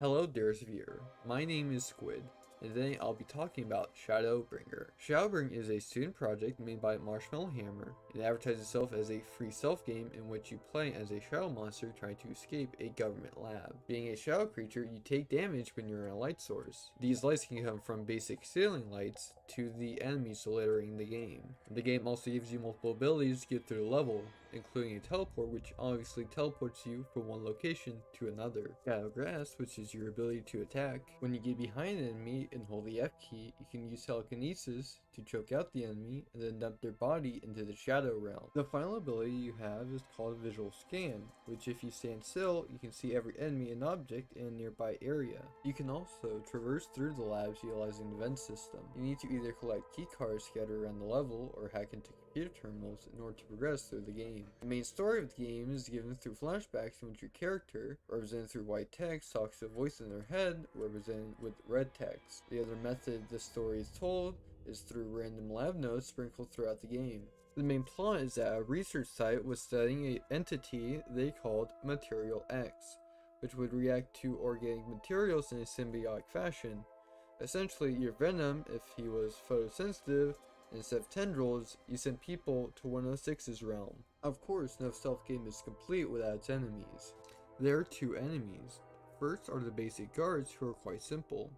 Hello dearest viewer, my name is Squid, and today I'll be talking about ShadowBringer. ShadowBringer is a student project made by Marshmallow Hammer. It advertises itself as a free self-game in which you play as a shadow monster trying to escape a government lab. Being a shadow creature, you take damage when you're in a light source. These lights can come from basic ceiling lights to the enemies littering the game. The game also gives you multiple abilities to get through the level, including a teleport, which obviously teleports you from one location to another. Shadow Grasp, which is your ability to attack. When you get behind an enemy and hold the F key, you can use telekinesis to choke out the enemy and then dump their body into the shadow realm. The final ability you have is called Visual Scan, which if you stand still, you can see every enemy and object in a nearby area. You can also traverse through the labs utilizing the vent system. You need to either collect key cards scattered around the level or hack into computer terminals in order to progress through the game. The main story of the game is given through flashbacks in which your character, represented through white text, talks to a voice in their head, represented with red text. The other method the story is told is through random lab notes sprinkled throughout the game. The main plot is that a research site was studying an entity they called Material X, which would react to organic materials in a symbiotic fashion. Essentially, your Venom, if he was photosensitive, instead of tendrils, you send people to 106's realm. Of course, no self-game is complete without its enemies. There are two enemies. First are the basic guards, who are quite simple.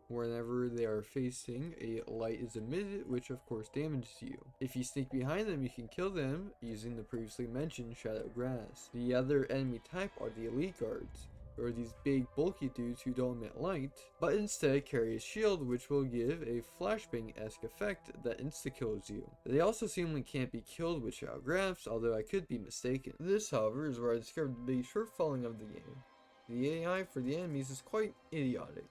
Whenever they are facing, a light is emitted, which of course damages you. If you sneak behind them, you can kill them using the previously mentioned Shadow Grass. The other enemy type are the elite guards, who are these big bulky dudes who don't emit light, but instead carry a shield which will give a flashbang-esque effect that insta-kills you. They also seemingly can't be killed with Shadow Graphs, although I could be mistaken. This, however, is where I discovered the big shortfalling of the game. The AI for the enemies is quite idiotic.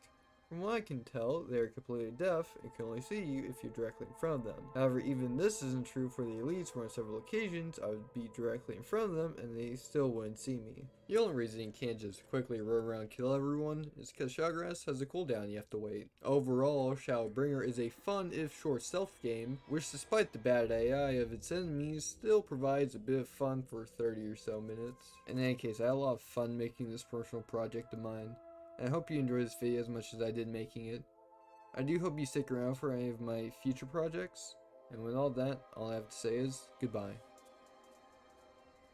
From what I can tell, they are completely deaf and can only see you if you're directly in front of them. However, even this isn't true for the elites, where on several occasions I would be directly in front of them and they still wouldn't see me. The only reason you can't just quickly run around and kill everyone is because Shadowgrass has a cooldown you have to wait. Overall, Shadowbringer is a fun if short stealth game, which despite the bad AI of its enemies, still provides a bit of fun for 30 or so minutes. In any case, I had a lot of fun making this personal project of mine. I hope you enjoyed this video as much as I did making it. I do hope you stick around for any of my future projects, and with all that, all I have to say is goodbye.